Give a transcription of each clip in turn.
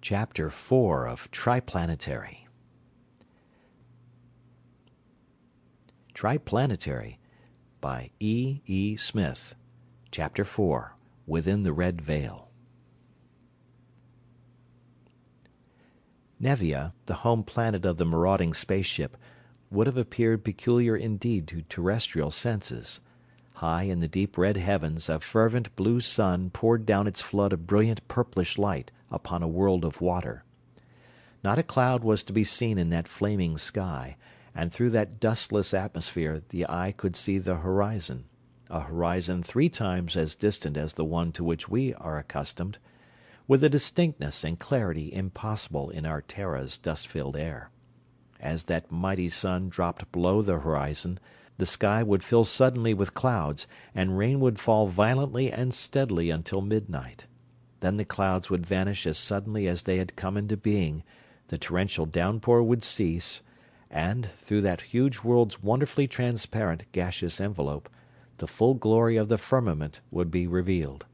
Chapter 4 of Triplanetary. Triplanetary by E. E. Smith. Chapter 4 Within the Red Veil. Nevia, the home planet of the marauding spaceship, would have appeared peculiar indeed to terrestrial senses. High in the deep red heavens a fervent blue sun poured down its flood of brilliant purplish light upon a world of water. Not a cloud was to be seen in that flaming sky, and through that dustless atmosphere the eye could see the horizon, a horizon 3 times as distant as the one to which we are accustomed, with a distinctness and clarity impossible in our Terra's dust-filled air. As that mighty sun dropped below the horizon, the sky would fill suddenly with clouds, and rain would fall violently and steadily until midnight. Then the clouds would vanish as suddenly as they had come into being, the torrential downpour would cease, and, through that huge world's wonderfully transparent gaseous envelope, the full glory of the firmament would be revealed.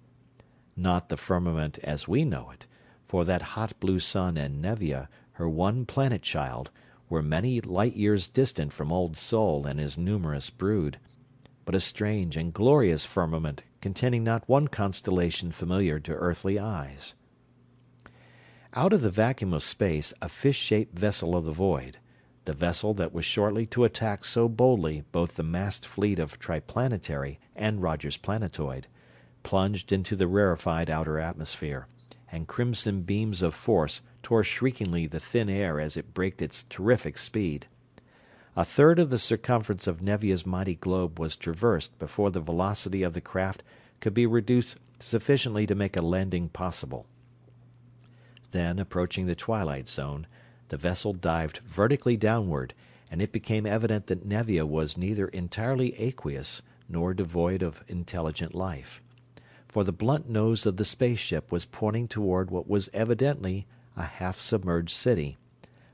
Not the firmament as we know it, for that hot blue sun and Nevia, her one planet-child, were many light-years distant from Old Sol and his numerous brood, but a strange and glorious firmament containing not one constellation familiar to earthly eyes. Out of the vacuum of space a fish-shaped vessel of the void, the vessel that was shortly to attack so boldly both the massed fleet of Triplanetary and Roger's planetoid, plunged into the rarefied outer atmosphere, and crimson beams of force tore shriekingly the thin air as it braked its terrific speed. A third of the circumference of Nevia's mighty globe was traversed before the velocity of the craft could be reduced sufficiently to make a landing possible. Then, approaching the twilight zone, the vessel dived vertically downward, and it became evident that Nevia was neither entirely aqueous nor devoid of intelligent life, for the blunt nose of the spaceship was pointing toward what was evidently a half-submerged city,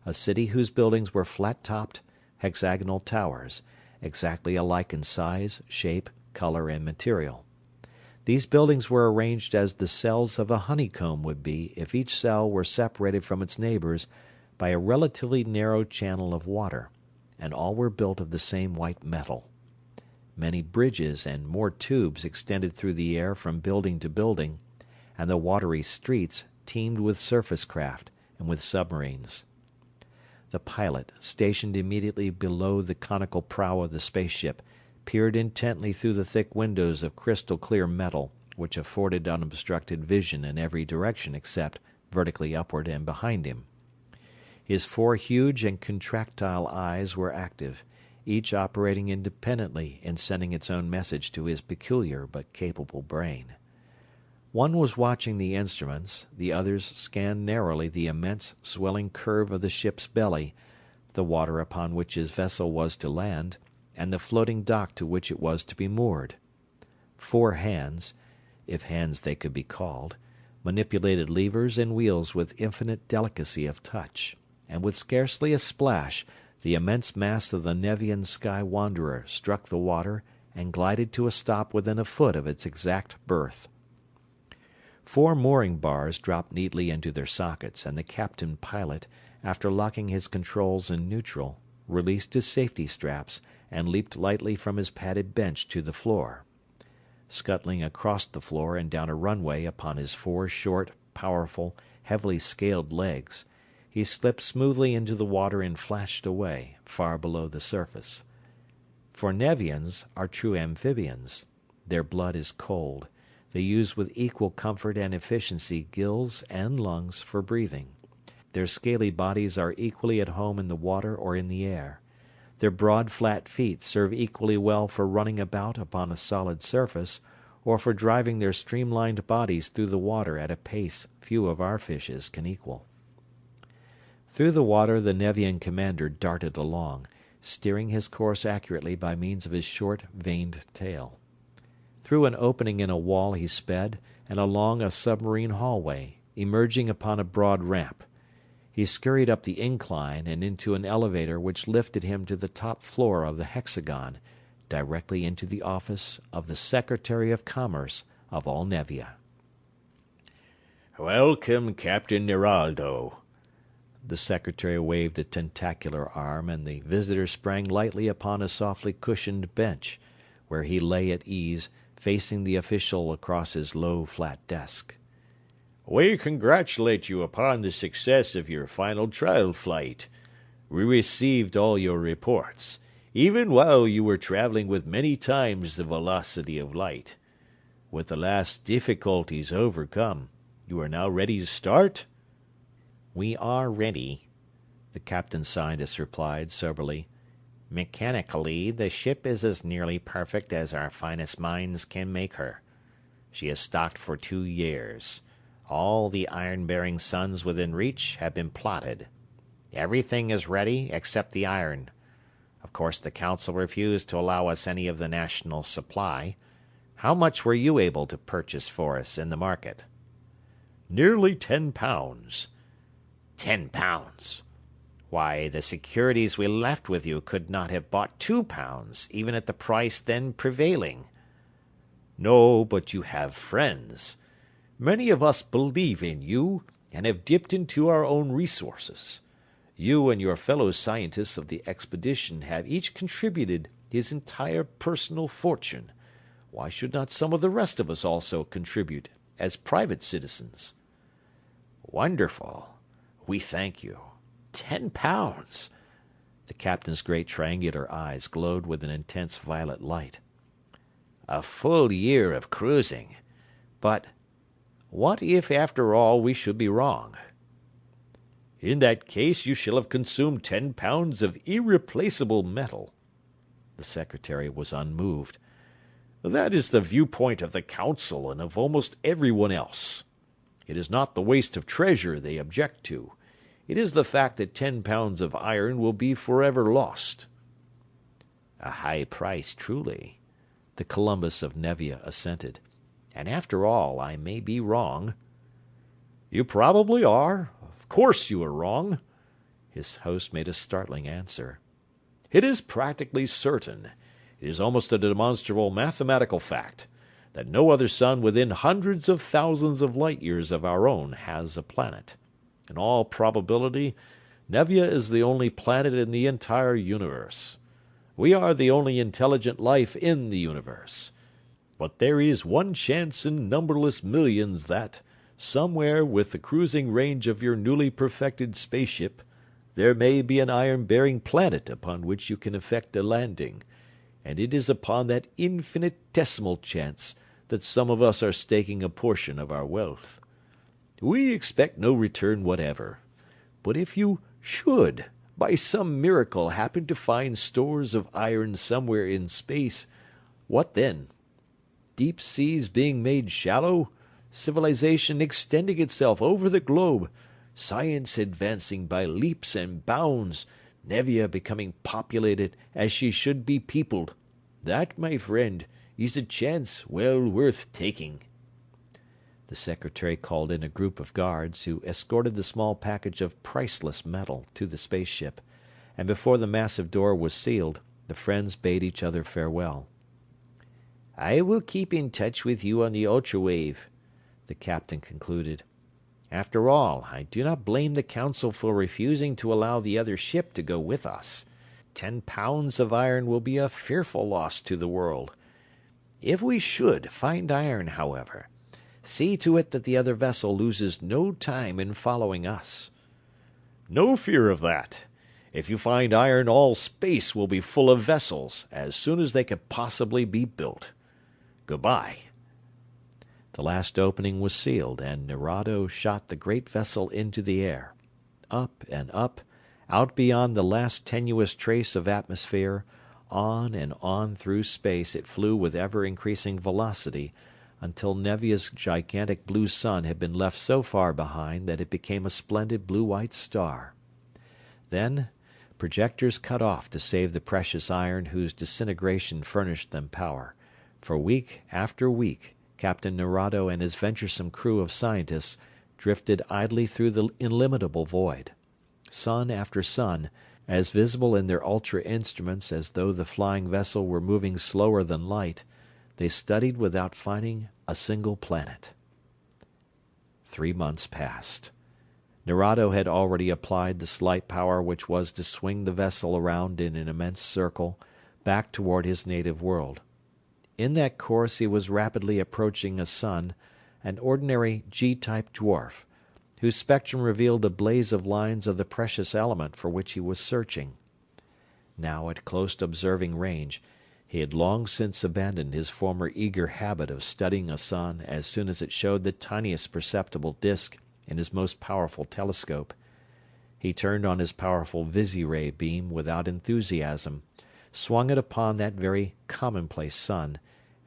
a city whose buildings were flat-topped, hexagonal towers, exactly alike in size, shape, color, and material. These buildings were arranged as the cells of a honeycomb would be if each cell were separated from its neighbors by a relatively narrow channel of water, and all were built of the same white metal. Many bridges and more tubes extended through the air from building to building, and the watery streets teemed with surface craft and with submarines. The pilot, stationed immediately below the conical prow of the spaceship, peered intently through the thick windows of crystal-clear metal which afforded unobstructed vision in every direction except vertically upward and behind him. His 4 huge and contractile eyes were active, each operating independently in sending its own message to his peculiar but capable brain. One was watching the instruments, the others scanned narrowly the immense swelling curve of the ship's belly, the water upon which his vessel was to land, and the floating dock to which it was to be moored. 4 hands, if hands they could be called, manipulated levers and wheels with infinite delicacy of touch, and with scarcely a splash the immense mass of the Nevian sky wanderer struck the water and glided to a stop within a foot of its exact berth. 4 mooring bars dropped neatly into their sockets, and the captain pilot, after locking his controls in neutral, released his safety straps and leaped lightly from his padded bench to the floor. Scuttling across the floor and down a runway upon his 4 short, powerful, heavily scaled legs, he slipped smoothly into the water and flashed away, far below the surface. For Nevians are true amphibians. Their blood is cold. They use with equal comfort and efficiency gills and lungs for breathing. Their scaly bodies are equally at home in the water or in the air. Their broad flat feet serve equally well for running about upon a solid surface, or for driving their streamlined bodies through the water at a pace few of our fishes can equal. Through the water the Nevian commander darted along, steering his course accurately by means of his short, vaned tail. Through an opening in a wall he sped, and along a submarine hallway, emerging upon a broad ramp. He scurried up the incline and into an elevator which lifted him to the top floor of the hexagon, directly into the office of the Secretary of Commerce of all Nevia. Welcome, Captain Neraldo. The secretary waved a tentacular arm, and the visitor sprang lightly upon a softly cushioned bench, where he lay at ease, facing the official across his low, flat desk. We congratulate you upon the success of your final trial flight. We received all your reports, even while you were traveling with many times the velocity of light. With the last difficulties overcome, you are now ready to start? We are ready, the captain scientist replied soberly. Mechanically, the ship is as nearly perfect as our finest minds can make her. She is stocked for 2 years. All the iron-bearing suns within reach have been plotted. Everything is ready except the iron. Of course, the Council refused to allow us any of the national supply. How much were you able to purchase for us in the market? Nearly £10. £10? Why, the securities we left with you could not have bought £2, even at the price then prevailing. No, but you have friends. Many of us believe in you, and have dipped into our own resources. You and your fellow scientists of the expedition have each contributed his entire personal fortune. Why should not some of the rest of us also contribute, as private citizens? Wonderful. We thank you. £10! The captain's great triangular eyes glowed with an intense violet light. A full year of cruising. But what if, after all, we should be wrong? In that case, you shall have consumed £10 of irreplaceable metal. The secretary was unmoved. That is the viewpoint of the Council and of almost everyone else. It is not the waste of treasure they object to. It is the fact that £10 of iron will be forever lost. A high price, truly, the Columbus of Nevia assented. And after all, I may be wrong. You probably are. Of course you are wrong. His host made a startling answer. It is practically certain, it is almost a demonstrable mathematical fact, that no other sun within hundreds of thousands of light-years of our own has a planet. In all probability, Nevia is the only planet in the entire universe. We are the only intelligent life in the universe. But there is one chance in numberless millions that, somewhere with the cruising range of your newly perfected spaceship, there may be an iron-bearing planet upon which you can effect a landing, and it is upon that infinitesimal chance that some of us are staking a portion of our wealth. We expect no return whatever, but if you should, by some miracle, happen to find stores of iron somewhere in space, what then? Deep seas being made shallow, civilization extending itself over the globe, science advancing by leaps and bounds, Nevia becoming populated as she should be peopled. That, my friend, is a chance well worth taking. The secretary called in a group of guards who escorted the small package of priceless metal to the spaceship, and before the massive door was sealed, the friends bade each other farewell. I will keep in touch with you on the ultrawave, the captain concluded. After all, I do not blame the Council for refusing to allow the other ship to go with us. £10 of iron will be a fearful loss to the world. If we should find iron, however, see to it that the other vessel loses no time in following us. No fear of that. If you find iron, all space will be full of vessels, as soon as they could possibly be built. Goodbye. The last opening was sealed, and Nerado shot the great vessel into the air. Up and up, out beyond the last tenuous trace of atmosphere, on and on through space it flew with ever-increasing velocity, until Nevia's gigantic blue sun had been left so far behind that it became a splendid blue-white star. Then, projectors cut off to save the precious iron whose disintegration furnished them power. For week after week, Captain Nerado and his venturesome crew of scientists drifted idly through the illimitable void. Sun after sun, as visible in their ultra-instruments as though the flying vessel were moving slower than light, they studied without finding a single planet. 3 months passed. Nerado had already applied the slight power which was to swing the vessel around in an immense circle, back toward his native world. In that course he was rapidly approaching a sun, an ordinary G-type dwarf, whose spectrum revealed a blaze of lines of the precious element for which he was searching. Now, at close observing range, he had long since abandoned his former eager habit of studying a sun as soon as it showed the tiniest perceptible disk in his most powerful telescope. He turned on his powerful Visi-ray beam without enthusiasm, swung it upon that very commonplace sun,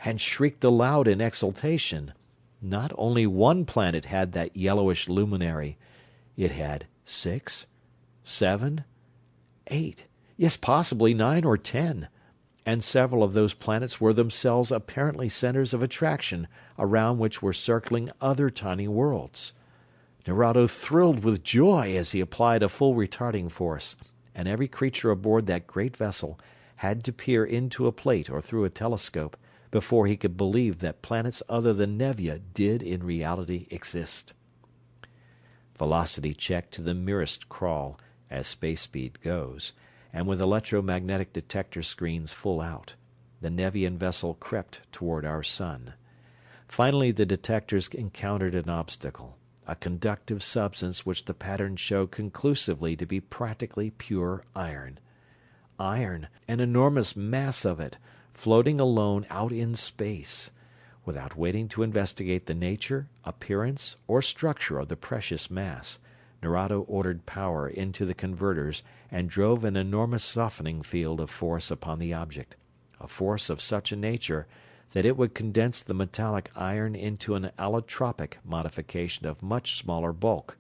and shrieked aloud in exultation. Not only one planet had that yellowish luminary. It had 6, 7, 8, yes, possibly 9 or 10, and several of those planets were themselves apparently centers of attraction around which were circling other tiny worlds. Nerado thrilled with joy as he applied a full retarding force, and every creature aboard that great vessel had to peer into a plate or through a telescope before he could believe that planets other than Nevia did in reality exist. Velocity checked to the merest crawl, as space speed goes, and with electromagnetic detector screens full out, the Nevian vessel crept toward our sun. Finally the detectors encountered an obstacle, a conductive substance which the patterns showed conclusively to be practically pure iron. Iron, an enormous mass of it, floating alone out in space. Without waiting to investigate the nature, appearance, or structure of the precious mass, Nerado ordered power into the converters and drove an enormous softening field of force upon the object, a force of such a nature that it would condense the metallic iron into an allotropic modification of much smaller bulk,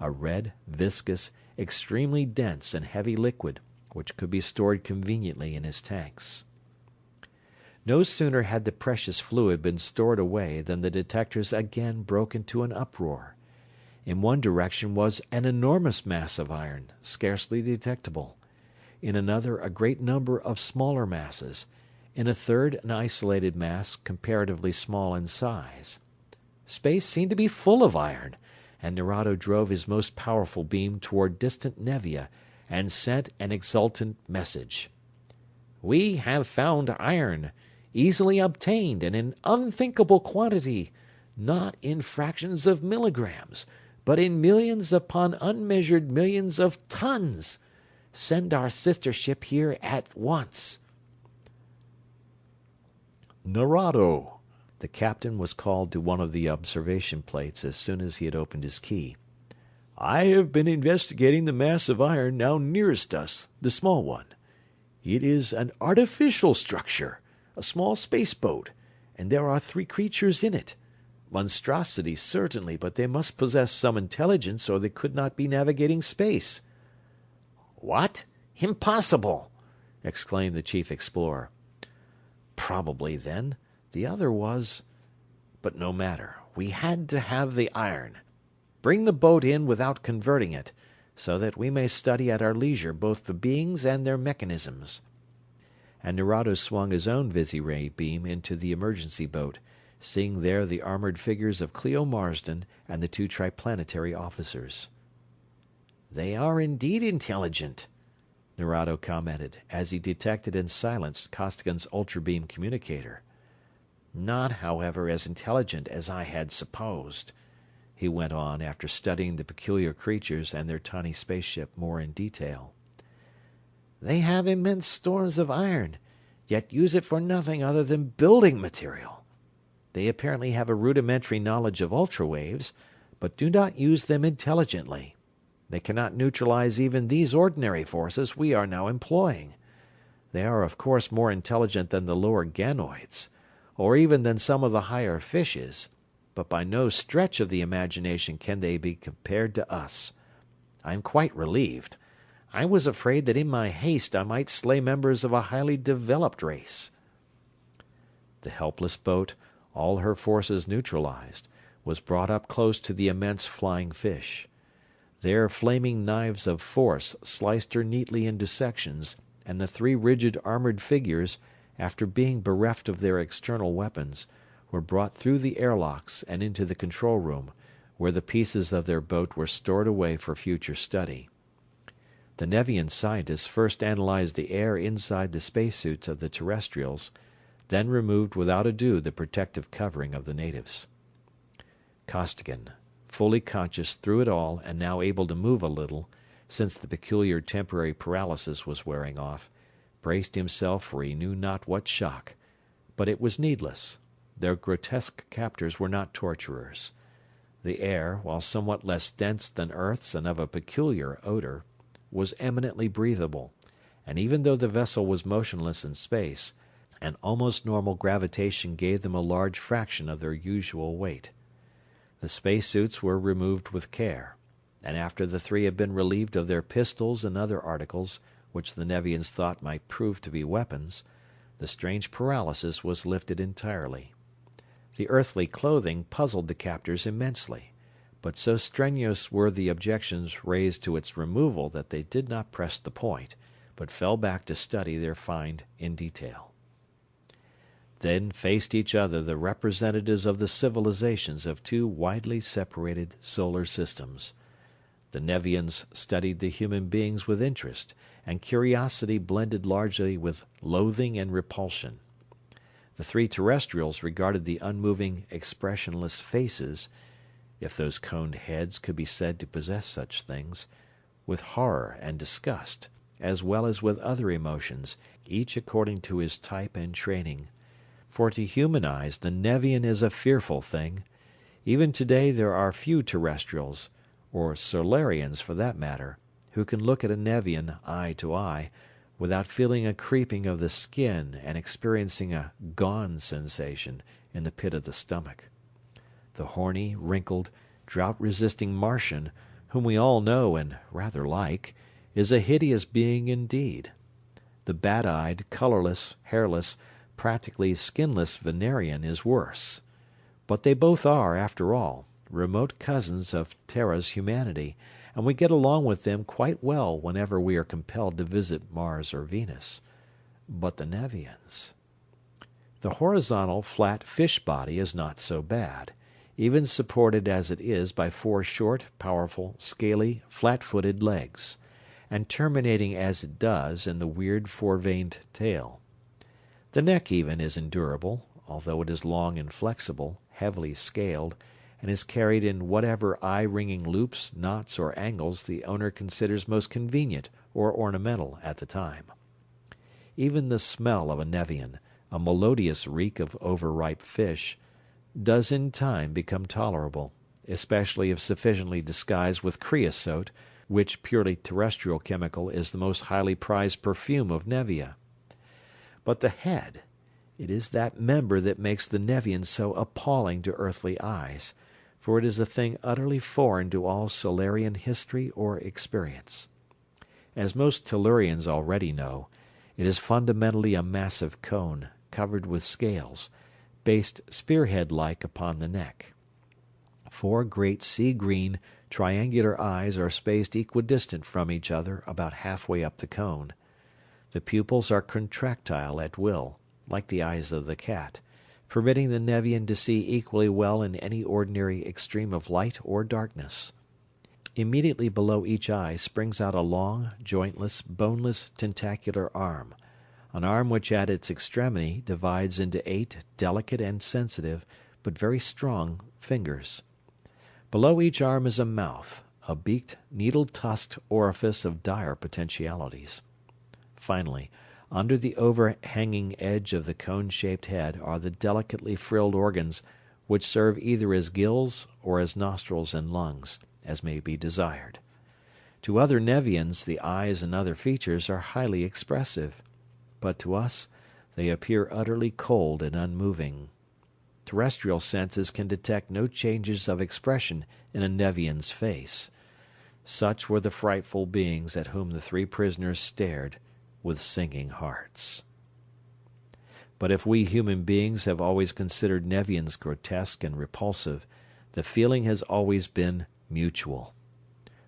a red, viscous, extremely dense and heavy liquid which could be stored conveniently in his tanks. No sooner had the precious fluid been stored away than the detectors again broke into an uproar. In one direction was an enormous mass of iron, scarcely detectable. In another a great number of smaller masses. In a third an isolated mass comparatively small in size. Space seemed to be full of iron, and Nerado drove his most powerful beam toward distant Nevia and sent an exultant message. "We have found iron, easily obtained and in unthinkable quantity, not in fractions of milligrams, but in millions upon unmeasured millions of tons. Send our sister ship here at once." "Nerado," the captain was called to one of the observation plates as soon as he had opened his key. "I have been investigating the mass of iron now nearest us, the small one. It is an artificial structure, a small space boat, and there are 3 creatures in it. Monstrosities, certainly, but they must possess some intelligence or they could not be navigating space." "What? Impossible!" exclaimed the chief explorer. "Probably, then, the other was... But no matter, we had to have the iron. Bring the boat in without converting it, so that we may study at our leisure both the beings and their mechanisms." And Nerado swung his own Visi-ray beam into the emergency boat, seeing there the armored figures of Cleo Marsden and the 2 Triplanetary officers. "They are indeed intelligent," Nerado commented, as he detected and silenced Costigan's ultrabeam communicator. "Not, however, as intelligent as I had supposed," he went on, after studying the peculiar creatures and their tiny spaceship more in detail. "They have immense stores of iron, yet use it for nothing other than building material. They apparently have a rudimentary knowledge of ultrawaves, but do not use them intelligently. They cannot neutralize even these ordinary forces we are now employing. They are of course more intelligent than the lower ganoids, or even than some of the higher fishes, but by no stretch of the imagination can they be compared to us. I am quite relieved. I was afraid that in my haste I might slay members of a highly developed race." The helpless boat, all her forces neutralized, was brought up close to the immense flying fish. There flaming knives of force sliced her neatly into sections, and the 3 rigid armored figures, after being bereft of their external weapons, were brought through the airlocks and into the control room, where the pieces of their boat were stored away for future study. The Nevian scientists first analyzed the air inside the spacesuits of the terrestrials, then removed without ado the protective covering of the natives. Costigan, fully conscious through it all and now able to move a little, since the peculiar temporary paralysis was wearing off, braced himself for he knew not what shock. But it was needless. Their grotesque captors were not torturers. The air, while somewhat less dense than Earth's and of a peculiar odor, was eminently breathable, and even though the vessel was motionless in space, an almost normal gravitation gave them a large fraction of their usual weight. The spacesuits were removed with care, and after the three had been relieved of their pistols and other articles which the Nevians thought might prove to be weapons, the strange paralysis was lifted entirely. The earthly clothing puzzled the captors immensely, but so strenuous were the objections raised to its removal that they did not press the point, but fell back to study their find in detail. Then faced each other the representatives of the civilizations of two widely separated solar systems. The Nevians studied the human beings with interest, and curiosity blended largely with loathing and repulsion. The three terrestrials regarded the unmoving, expressionless faces, if those coned heads could be said to possess such things, with horror and disgust, as well as with other emotions, each according to his type and training. For to human eyes the Nevian is a fearful thing. Even today there are few terrestrials, or Solarians for that matter, who can look at a Nevian eye to eye, without feeling a creeping of the skin and experiencing a gone sensation in the pit of the stomach. The horny, wrinkled, drought-resisting Martian, whom we all know and rather like, is a hideous being indeed. The bat-eyed, colorless, hairless, practically skinless Venerian is worse. But they both are, after all, remote cousins of Terra's humanity, and we get along with them quite well whenever we are compelled to visit Mars or Venus. But the Nevians... The horizontal, flat fish body is not so bad, even supported as it is by four short, powerful, scaly, flat-footed legs, and terminating as it does in the weird four-veined tail. The neck even is endurable, although it is long and flexible, heavily scaled, and is carried in whatever eye-wringing loops, knots, or angles the owner considers most convenient or ornamental at the time. Even the smell of a Nevian, a melodious reek of overripe fish, does in time become tolerable, especially if sufficiently disguised with creosote, which purely terrestrial chemical is the most highly prized perfume of Nevia. But the head, it is that member that makes the Nevian so appalling to earthly eyes, for it is a thing utterly foreign to all Solarian history or experience. As most Tellurians already know, it is fundamentally a massive cone, covered with scales, based spearhead-like upon the neck. Four great sea-green, triangular eyes are spaced equidistant from each other about halfway up the cone. The pupils are contractile at will, like the eyes of the cat, permitting the Nevian to see equally well in any ordinary extreme of light or darkness. Immediately below each eye springs out a long, jointless, boneless, tentacular arm, an arm which at its extremity divides into 8 delicate and sensitive, but very strong, fingers. Below each arm is a mouth, a beaked, needle-tusked orifice of dire potentialities. Finally, under the overhanging edge of the cone-shaped head are the delicately frilled organs which serve either as gills or as nostrils and lungs, as may be desired. To other Nevians the eyes and other features are highly expressive, but to us they appear utterly cold and unmoving. Terrestrial senses can detect no changes of expression in a Nevian's face. Such were the frightful beings at whom the three prisoners stared with sinking hearts. But if we human beings have always considered Nevians grotesque and repulsive, the feeling has always been mutual.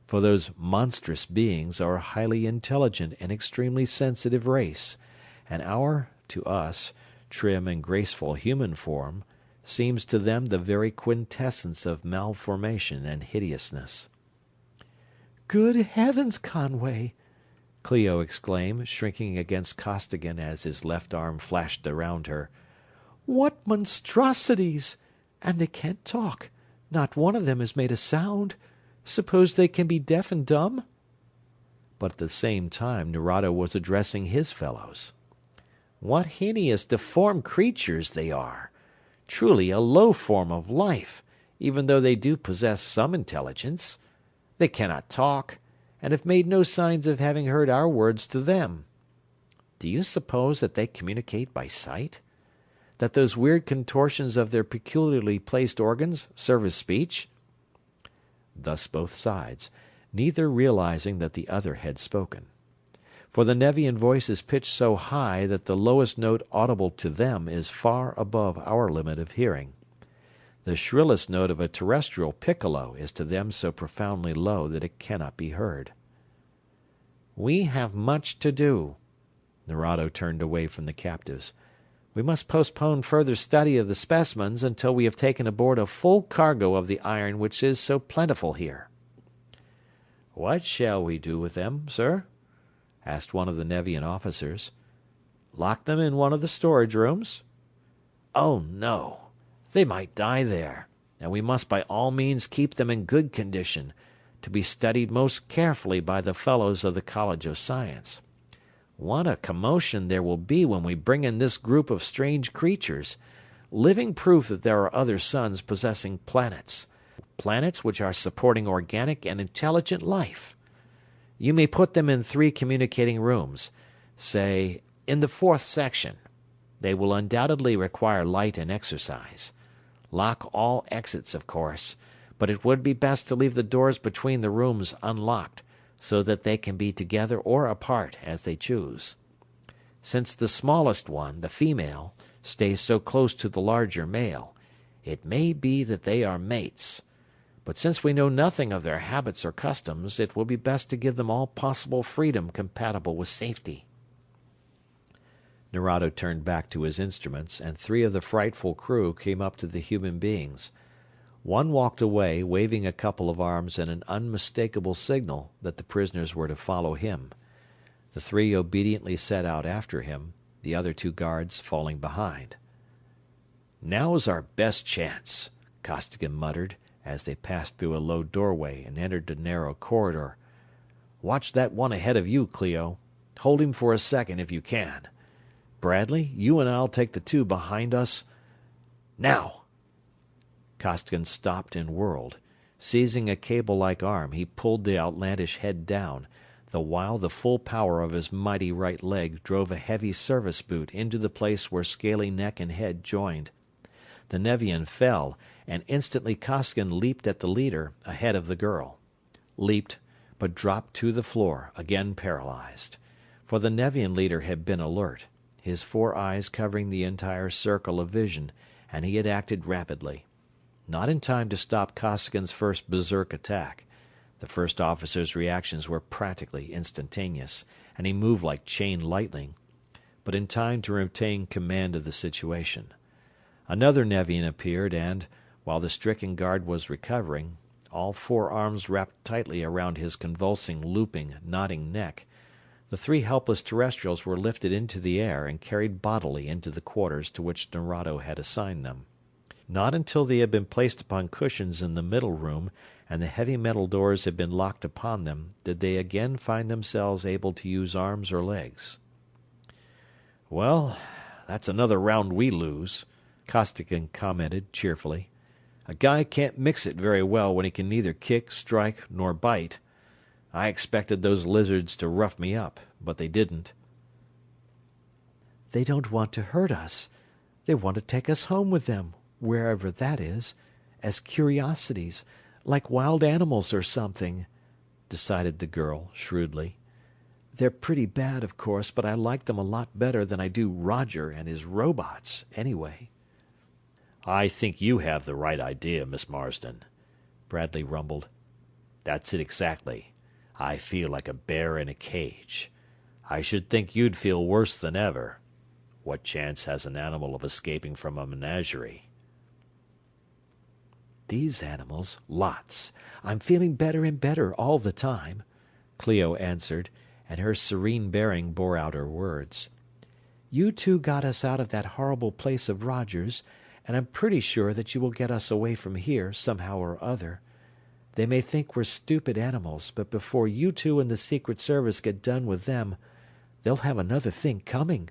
For those monstrous beings are a highly intelligent and extremely sensitive race, and our, to us, trim and graceful human form, seems to them the very quintessence of malformation and hideousness. "Good heavens, Conway!" Clio exclaimed, shrinking against Costigan as his left arm flashed around her. "What monstrosities! And they can't talk. Not one of them has made a sound. Suppose they can be deaf and dumb?" But at the same time Nerado was addressing his fellows. "What hideous, deformed creatures they are! Truly a low form of life, even though they do possess some intelligence. They cannot talk, and have made no signs of having heard our words to them. Do you suppose that they communicate by sight? That those weird contortions of their peculiarly placed organs serve as speech?" Thus both sides, neither realizing that the other had spoken. For the Nevian voice is pitched so high that the lowest note audible to them is far above our limit of hearing. The shrillest note of a terrestrial piccolo is to them so profoundly low that it cannot be heard. "We have much to do." Nerado turned away from the captives. "We must postpone further study of the specimens until we have taken aboard a full cargo of the iron which is so plentiful here." "What shall we do with them, sir?" asked one of the Nevian officers. "Lock them in one of the storage rooms?" "Oh, no. They might die there, and we must by all means keep them in good condition, to be studied most carefully by the fellows of the College of Science. What a commotion there will be when we bring in this group of strange creatures, living proof that there are other suns possessing planets which are supporting organic and intelligent life. You may put them in 3 communicating rooms, say, in the 4th section. They will undoubtedly require light and exercise. Lock all exits, of course, but it would be best to leave the doors between the rooms unlocked, so that they can be together or apart as they choose. Since the smallest one, the female, stays so close to the larger male, it may be that they are mates. But since we know nothing of their habits or customs, it will be best to give them all possible freedom compatible with safety." Nerado turned back to his instruments, and 3 of the frightful crew came up to the human beings. One walked away, waving a couple of arms in an unmistakable signal that the prisoners were to follow him. The 3 obediently set out after him, the other 2 guards falling behind. "Now's our best chance," Costigan muttered, as they passed through a low doorway and entered a narrow corridor. "Watch that one ahead of you, Clio. Hold him for a second if you can. Bradley, you and I'll take the 2 behind us. Now!" Costigan stopped and whirled. Seizing a cable-like arm, he pulled the outlandish head down, the while the full power of his mighty right leg drove a heavy service boot into the place where scaly neck and head joined. The Nevian fell, and instantly Costigan leaped at the leader, ahead of the girl. Leaped, but dropped to the floor, again paralyzed. For the Nevian leader had been alert, his 4 eyes covering the entire circle of vision, and he had acted rapidly. Not in time to stop Costigan's first berserk attack. The first officer's reactions were practically instantaneous, and he moved like chain lightning, but in time to retain command of the situation. Another Nevian appeared, and, while the stricken guard was recovering, all 4 arms wrapped tightly around his convulsing, looping, knotting neck, the 3 helpless terrestrials were lifted into the air and carried bodily into the quarters to which Nerado had assigned them. Not until they had been placed upon cushions in the middle room and the heavy metal doors had been locked upon them did they again find themselves able to use arms or legs. "Well, that's another round we lose," Costigan commented cheerfully. "A guy can't mix it very well when he can neither kick, strike, nor bite. I expected those lizards to rough me up, but they didn't." "They don't want to hurt us. They want to take us home with them, wherever that is, as curiosities, like wild animals or something," decided the girl, shrewdly. "They're pretty bad, of course, but I like them a lot better than I do Roger and his robots, anyway." "I think you have the right idea, Miss Marsden," Bradley rumbled. "That's it exactly. I feel like a bear in a cage. I should think you'd feel worse than ever. What chance has an animal of escaping from a menagerie?" "These animals, lots. I'm feeling better and better all the time," Clio answered, and her serene bearing bore out her words. "You two got us out of that horrible place of Roger's, and I'm pretty sure that you will get us away from here, somehow or other. They may think we're stupid animals, but before you two and the Secret Service get done with them, they'll have another thing coming."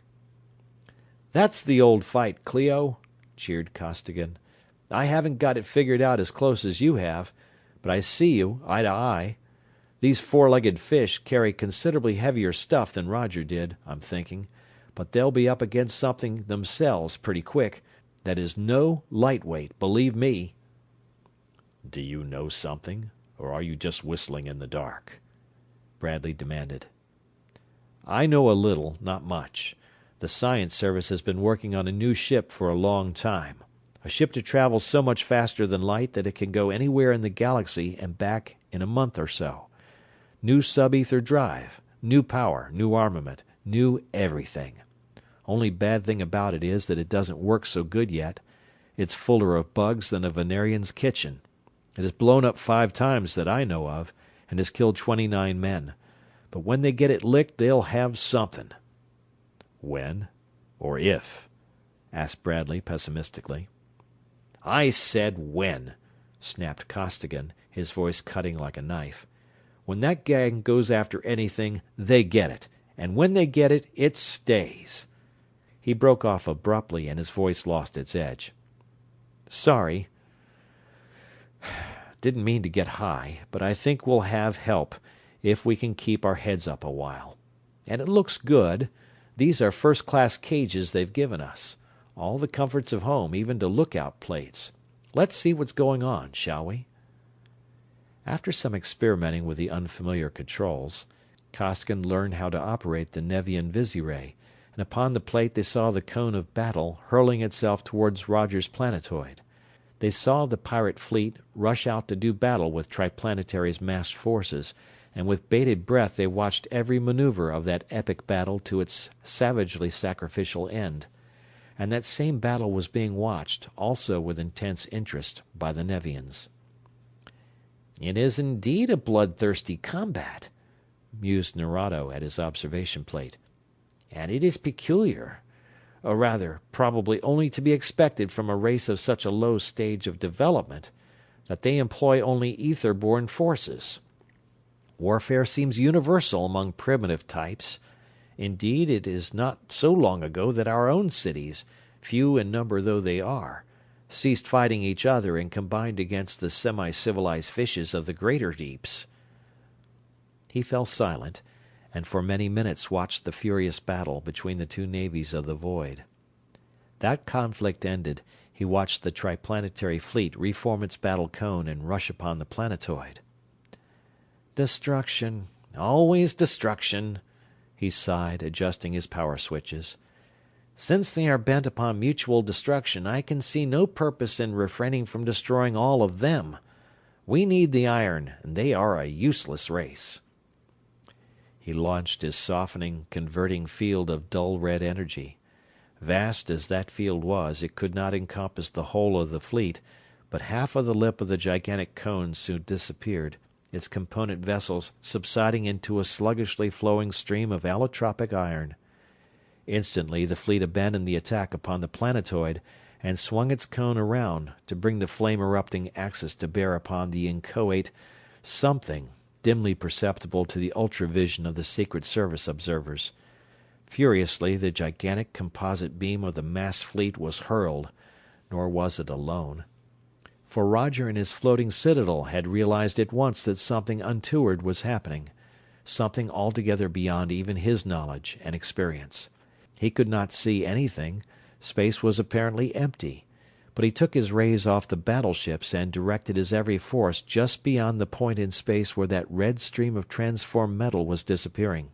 "That's the old fight, Clio," cheered Costigan. "I haven't got it figured out as close as you have, but I see you, eye to eye. These four-legged fish carry considerably heavier stuff than Roger did, I'm thinking, but they'll be up against something themselves pretty quick that is no lightweight, believe me." "Do you know something, or are you just whistling in the dark?" Bradley demanded. "I know a little, not much. The Science Service has been working on a new ship for a long time. A ship to travel so much faster than light that it can go anywhere in the galaxy and back in a month or so. New sub-ether drive, new power, new armament, new everything. Only bad thing about it is that it doesn't work so good yet. It's fuller of bugs than a Venerian's kitchen. It has blown up 5 times that I know of, and has killed 29 men. But when they get it licked, they'll have something." "When? Or if?" asked Bradley pessimistically. "I said when," snapped Costigan, his voice cutting like a knife. "When that gang goes after anything, they get it. And when they get it, it stays." He broke off abruptly, and his voice lost its edge. "Sorry. Didn't mean to get high, but I think we'll have help if we can keep our heads up a while. And it looks good. These are first-class cages they've given us. All the comforts of home, even to lookout plates. Let's see what's going on, shall we?" After some experimenting with the unfamiliar controls, Costigan learned how to operate the Nevian visiray, and upon the plate they saw the cone of battle hurling itself towards Roger's planetoid. They saw the pirate fleet rush out to do battle with Triplanetary's massed forces, and with bated breath they watched every maneuver of that epic battle to its savagely sacrificial end. And that same battle was being watched, also with intense interest, by the Nevians. "It is indeed a bloodthirsty combat," mused Nerado at his observation plate. "And it is peculiar. Or rather, probably only to be expected from a race of such a low stage of development, that they employ only ether-borne forces. Warfare seems universal among primitive types. Indeed, it is not so long ago that our own cities, few in number though they are, ceased fighting each other and combined against the semi-civilized fishes of the greater deeps." He fell silent, and for many minutes watched the furious battle between the two navies of the void. That conflict ended, he watched the Triplanetary fleet reform its battle cone and rush upon the planetoid. "Destruction, always destruction," he sighed, adjusting his power switches. "Since they are bent upon mutual destruction, I can see no purpose in refraining from destroying all of them. We need the iron, and they are a useless race." He launched his softening, converting field of dull red energy. Vast as that field was, it could not encompass the whole of the fleet, but half of the lip of the gigantic cone soon disappeared, its component vessels subsiding into a sluggishly flowing stream of allotropic iron. Instantly the fleet abandoned the attack upon the planetoid and swung its cone around to bring the flame-erupting axis to bear upon the inchoate something dimly perceptible to the ultravision of the Secret Service observers. Furiously the gigantic composite beam of the massed fleet was hurled, nor was it alone. For Roger and his floating citadel had realized at once that something untoward was happening, something altogether beyond even his knowledge and experience. He could not see anything, space was apparently empty, but he took his rays off the battleships and directed his every force just beyond the point in space where that red stream of transformed metal was disappearing.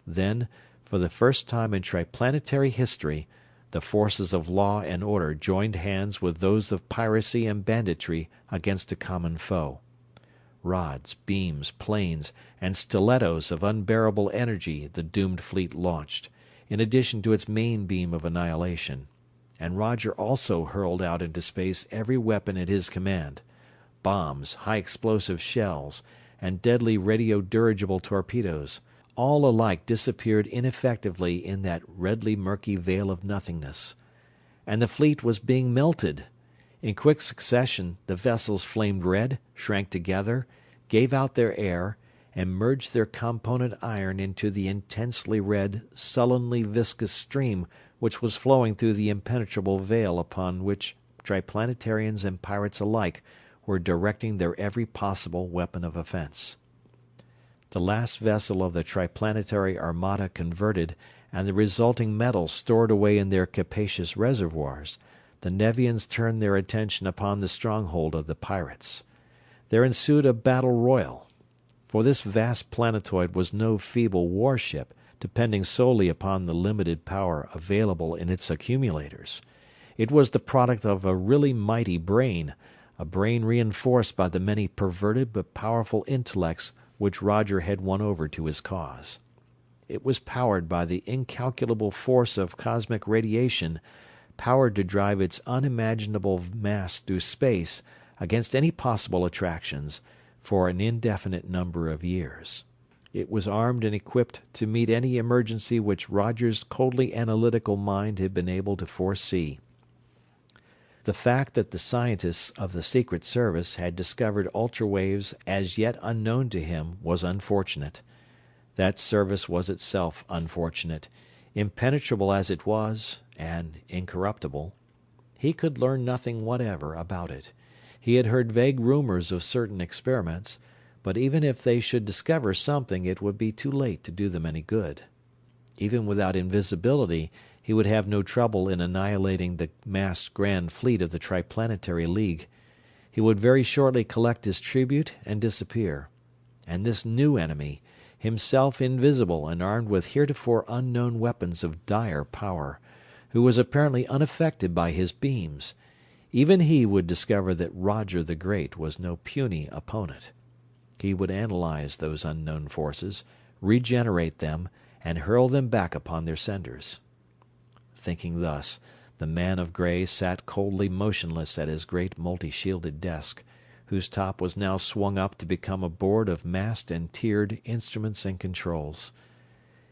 Then, for the first time in Triplanetary history, the forces of law and order joined hands with those of piracy and banditry against a common foe. Rods, beams, planes, and stilettos of unbearable energy the doomed fleet launched, in addition to its main beam of annihilation. And Roger also hurled out into space every weapon at his command. bombs, high-explosive shells, and deadly radio-dirigible torpedoes, all alike disappeared ineffectively in that redly murky veil of nothingness. And the fleet was being melted. In quick succession the vessels flamed red, shrank together, gave out their air, and merged their component iron into the intensely red, sullenly viscous stream which was flowing through the impenetrable veil upon which Triplanetarians and pirates alike were directing their every possible weapon of offense. The last vessel of the Triplanetary armada converted, and the resulting metal stored away in their capacious reservoirs, the Nevians turned their attention upon the stronghold of the pirates. There ensued a battle royal. For this vast planetoid was no feeble warship, depending solely upon the limited power available in its accumulators. It was the product of a really mighty brain, a brain reinforced by the many perverted but powerful intellects which Roger had won over to his cause. It was powered by the incalculable force of cosmic radiation, powered to drive its unimaginable mass through space against any possible attractions, for an indefinite number of years. It was armed and equipped to meet any emergency which Roger's coldly analytical mind had been able to foresee. The fact that the scientists of the Secret Service had discovered ultra-waves as yet unknown to him was unfortunate. That service was itself unfortunate, impenetrable as it was, and incorruptible. He could learn nothing whatever about it. He had heard vague rumors of certain experiments, but even if they should discover something it would be too late to do them any good. Even without invisibility he would have no trouble in annihilating the massed grand fleet of the Triplanetary League. He would very shortly collect his tribute and disappear. And this new enemy, himself invisible and armed with heretofore unknown weapons of dire power, who was apparently unaffected by his beams, even he would discover that Roger the Great was no puny opponent. He would analyze those unknown forces, regenerate them, and hurl them back upon their senders. Thinking thus, the man of grey sat coldly motionless at his great multi-shielded desk, whose top was now swung up to become a board of massed and tiered instruments and controls.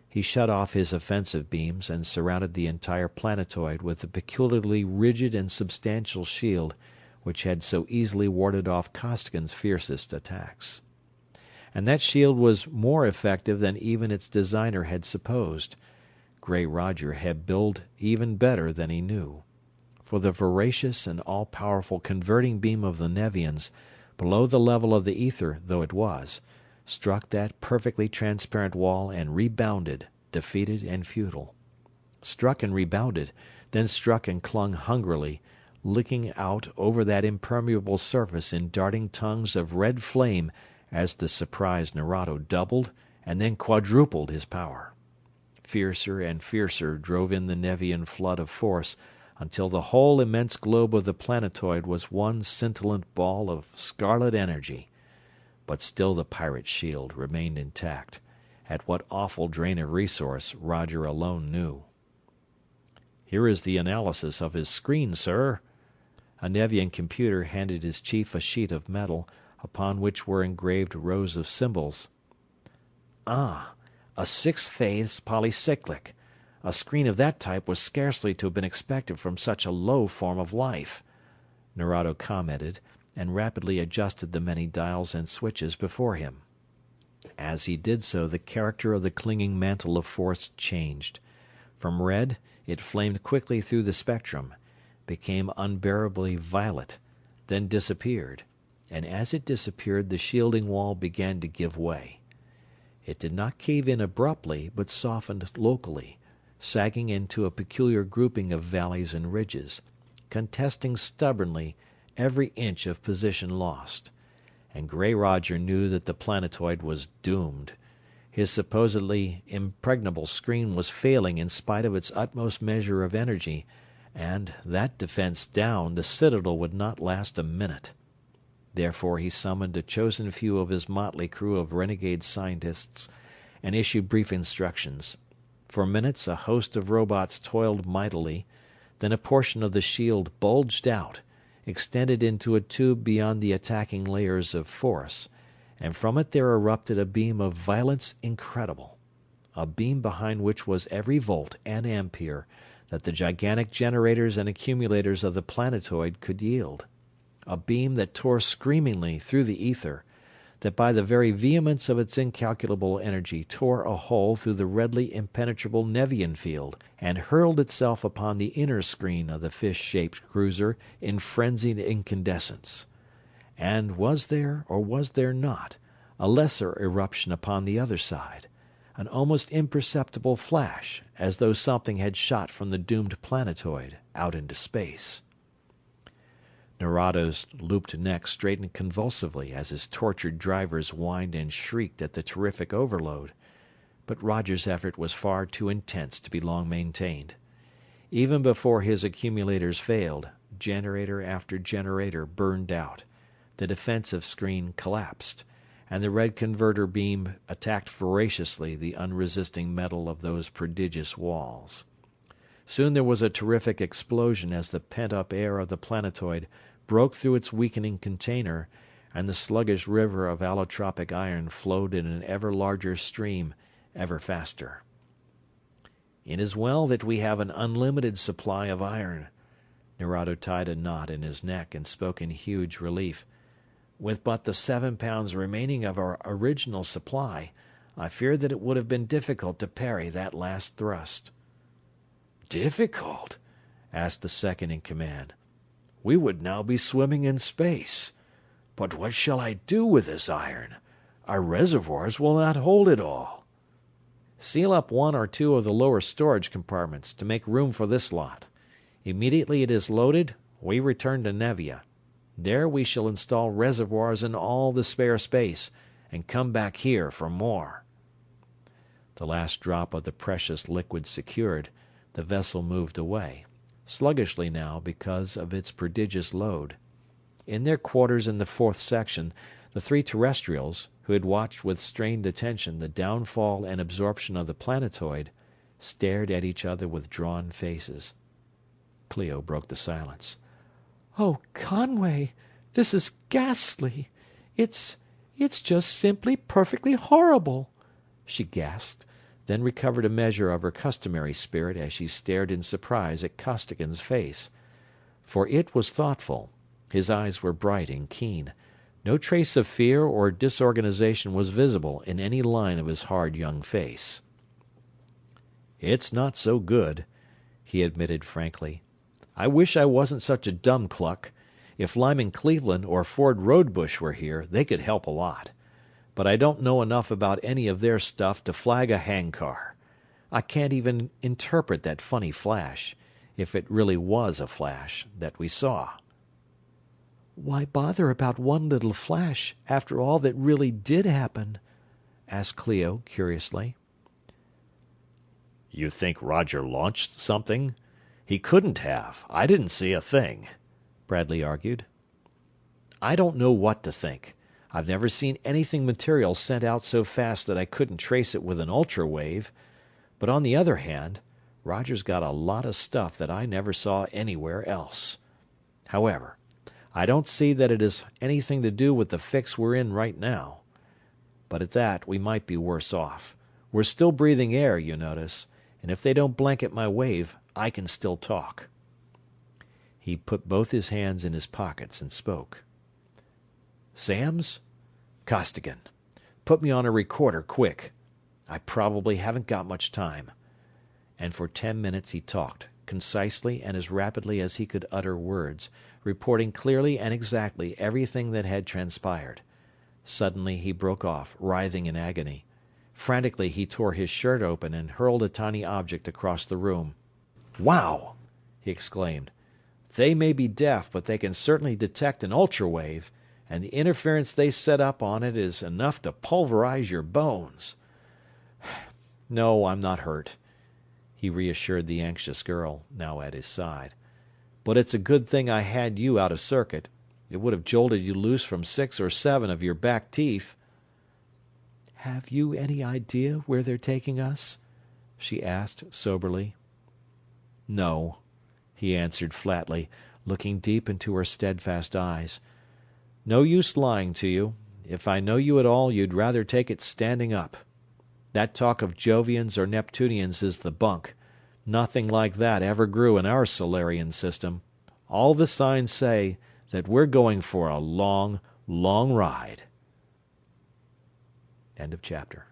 He shut off his offensive beams and surrounded the entire planetoid with the peculiarly rigid and substantial shield which had so easily warded off Costigan's fiercest attacks. And that shield was more effective than even its designer had supposed. Grey Roger had built even better than he knew. For the voracious and all-powerful converting beam of the Nevians, below the level of the ether though it was, struck that perfectly transparent wall and rebounded, defeated and futile. Struck and rebounded, then struck and clung hungrily, licking out over that impermeable surface in darting tongues of red flame as the surprised Nerado doubled and then quadrupled his power. Fiercer and fiercer drove in the Nevian flood of force, until the whole immense globe of the planetoid was one scintillant ball of scarlet energy. But still the pirate's shield remained intact. At what awful drain of resource Roger alone knew. "Here is the analysis of his screen, sir." A Nevian computer handed his chief a sheet of metal, upon which were engraved rows of symbols. "Ah, a six-phase polycyclic. A screen of that type was scarcely to have been expected from such a low form of life," Nerado commented, and rapidly adjusted the many dials and switches before him. As he did so, the character of the clinging mantle of force changed. From red, it flamed quickly through the spectrum, became unbearably violet, then disappeared, and as it disappeared the shielding wall began to give way. It did not cave in abruptly, but softened locally, sagging into a peculiar grouping of valleys and ridges, contesting stubbornly every inch of position lost. And Grey Roger knew that the planetoid was doomed. His supposedly impregnable screen was failing in spite of its utmost measure of energy, and, that defense down, the citadel would not last a minute. Therefore he summoned a chosen few of his motley crew of renegade scientists and issued brief instructions. For minutes a host of robots toiled mightily, then a portion of the shield bulged out, extended into a tube beyond the attacking layers of force, and from it there erupted a beam of violence incredible, a beam behind which was every volt and ampere that the gigantic generators and accumulators of the planetoid could yield, a beam that tore screamingly through the ether, that by the very vehemence of its incalculable energy tore a hole through the redly impenetrable Nevian field, and hurled itself upon the inner screen of the fish-shaped cruiser in frenzied incandescence. And was there, or was there not, a lesser eruption upon the other side, an almost imperceptible flash, as though something had shot from the doomed planetoid out into space? Nerado's looped neck straightened convulsively as his tortured drivers whined and shrieked at the terrific overload, but Roger's effort was far too intense to be long maintained. Even before his accumulators failed, generator after generator burned out, the defensive screen collapsed, and the red converter beam attacked voraciously the unresisting metal of those prodigious walls. Soon there was a terrific explosion as the pent-up air of the planetoid broke through its weakening container, and the sluggish river of allotropic iron flowed in an ever larger stream, ever faster. "It is well that we have an unlimited supply of iron." Nerado tied a knot in his neck and spoke in huge relief. "With but the 7 pounds remaining of our original supply, I fear that it would have been difficult to parry that last thrust." "Difficult?" asked the second in command. "We would now be swimming in space. But what shall I do with this iron? Our reservoirs will not hold it all." "Seal up one or two of the lower storage compartments to make room for this lot. Immediately it is loaded, we return to Nevia. There we shall install reservoirs in all the spare space, and come back here for more." The last drop of the precious liquid secured, the vessel moved away, sluggishly now because of its prodigious load. In their quarters in the fourth section, the three terrestrials, who had watched with strained attention the downfall and absorption of the planetoid, stared at each other with drawn faces. Clio broke the silence. "Oh, Conway, this is ghastly. It's just simply perfectly horrible," she gasped, then recovered a measure of her customary spirit as she stared in surprise at Costigan's face. For it was thoughtful. His eyes were bright and keen. No trace of fear or disorganization was visible in any line of his hard young face. "It's not so good," he admitted frankly. "I wish I wasn't such a dumb cluck. If Lyman Cleveland or Ford Rodebush were here, they could help a lot. But I don't know enough about any of their stuff to flag a handcar. I can't even interpret that funny flash, if it really was a flash, that we saw." "Why bother about one little flash, after all that really did happen?" asked Clio, curiously. "You think Roger launched something? He couldn't have. I didn't see a thing," Bradley argued. "I don't know what to think. I've never seen anything material sent out so fast that I couldn't trace it with an ultra-wave. But on the other hand, Roger's got a lot of stuff that I never saw anywhere else. However, I don't see that it has anything to do with the fix we're in right now. But at that, we might be worse off. We're still breathing air, you notice, and if they don't blanket my wave, I can still talk." He put both his hands in his pockets and spoke. "Sams? Costigan, put me on a recorder, quick. I probably haven't got much time." And for 10 minutes he talked, concisely and as rapidly as he could utter words, reporting clearly and exactly everything that had transpired. Suddenly he broke off, writhing in agony. Frantically he tore his shirt open and hurled a tiny object across the room. "Wow!" he exclaimed. "They may be deaf, but they can certainly detect an ultra-wave, and the interference they set up on it is enough to pulverize your bones. No, I'm not hurt," he reassured the anxious girl, now at his side. "But it's a good thing I had you out of circuit. It would have jolted you loose from 6 or 7 of your back teeth." "Have you any idea where they're taking us?" she asked, soberly. "No," he answered flatly, looking deep into her steadfast eyes. "No use lying to you. If I know you at all, you'd rather take it standing up. That talk of Jovians or Neptunians is the bunk. Nothing like that ever grew in our Solarian system. All the signs say that we're going for a long, long ride." End of chapter.